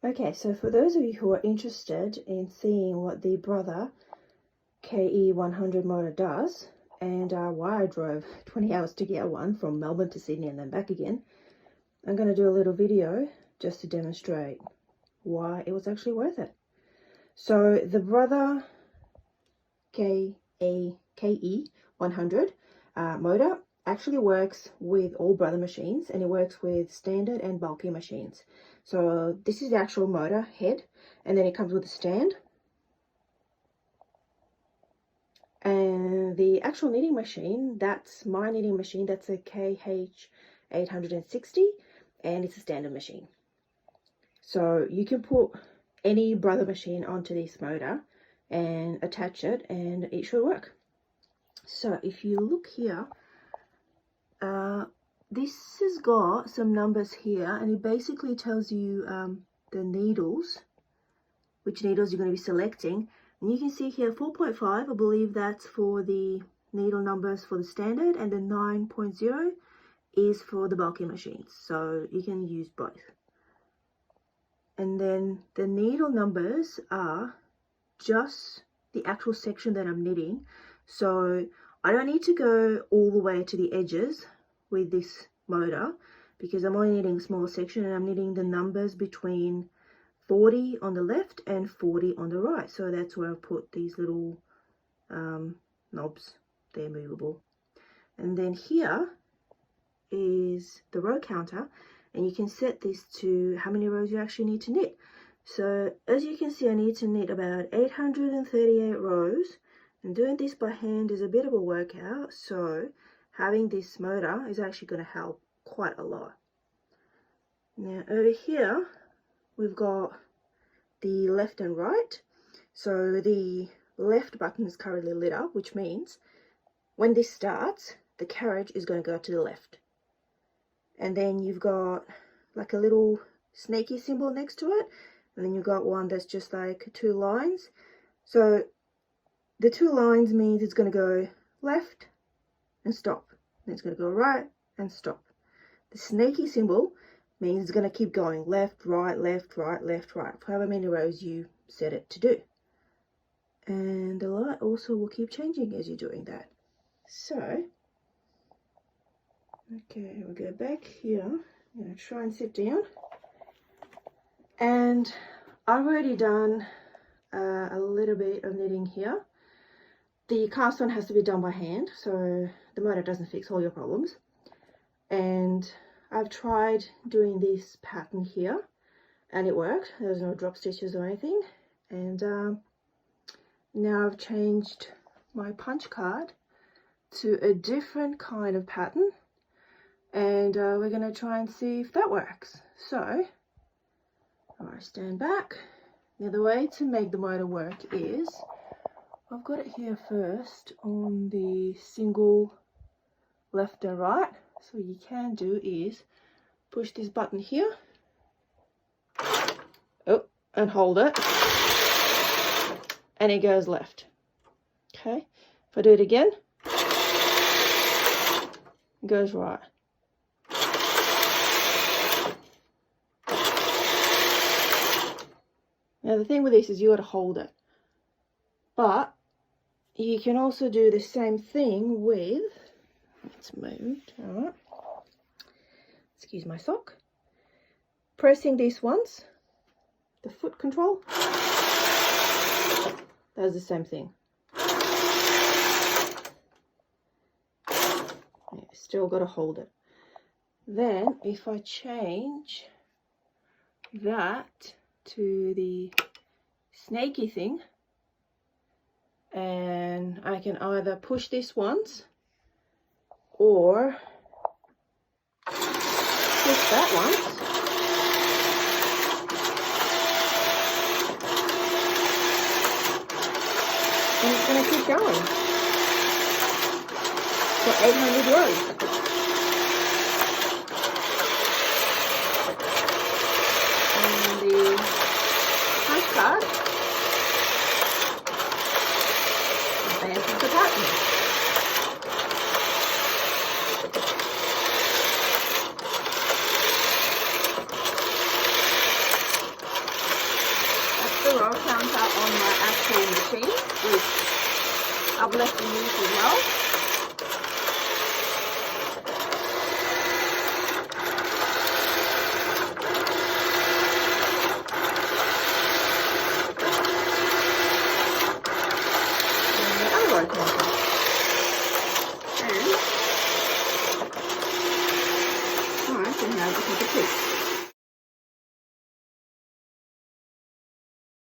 Okay, so for those of you who are interested in seeing what the Brother KE100 motor does, and why I drove 20 hours to get one from Melbourne to Sydney and then back again, I'm going to do a little video just to demonstrate why it was actually worth it. So the Brother KE100 motor actually works with all Brother machines, and it works with standard and bulky machines. So this is the actual motor head, and then it comes with a stand. And the actual knitting machine, that's my knitting machine, that's a KE100, and it's a standard machine. So you can put any Brother machine onto this motor and attach it, and it should work. So if you look here, this has got some numbers here, and it basically tells you the needles, which needles you're going to be selecting. And you can see here 4.5, I believe that's for the needle numbers for the standard, and the 9.0 is for the bulky machines, so you can use both. And then the needle numbers are just the actual section that I'm knitting, so I don't need to go all the way to the edges with this motor, because I'm only knitting a small section, and I'm knitting the numbers between 40 on the left and 40 on the right. So that's where I put these little knobs. They're movable. And then here is the row counter, and you can set this to how many rows you actually need to knit. So as you can see, I need to knit about 838 rows, and doing this by hand is a bit of a workout, so having this motor is actually going to help quite a lot. Now over here we've got the left and right. So the left button is currently lit up, which means when this starts, the carriage is going to go to the left. And then you've got like a little snaky symbol next to it, and then you've got one that's just like two lines. So the two lines means it's going to go left and stop, and it's going to go right and stop. The snaky symbol means it's going to keep going left, right, left, right, left, right, for however many rows you set it to do. And the light also will keep changing as you're doing that. So, okay, we'll go back here. I'm going to try and sit down. And I've already done a little bit of knitting here. The cast on has to be done by hand, so the motor doesn't fix all your problems. And I've tried doing this pattern here, and it worked. There's no drop stitches or anything. And now I've changed my punch card to a different kind of pattern, and we're going to try and see if that works. So I stand back. Now the way to make the motor work is, I've got it here first on the single left and right. So what you can do is push this button here, and hold it, and it goes left. Okay, if I do it again, it goes right. Now the thing with this is you got to hold it, but you can also do the same thing with, it's moved, all right, excuse my sock, pressing this once, the foot control, does the same thing. Yeah, still got to hold it. Then if I change that to the snaky thing, and I can either push this once or push that once, and it's going to keep going for 800 rows. And the punch card advances the pattern. row counter on my actual machine, which I've left in use as well. And the other row counter.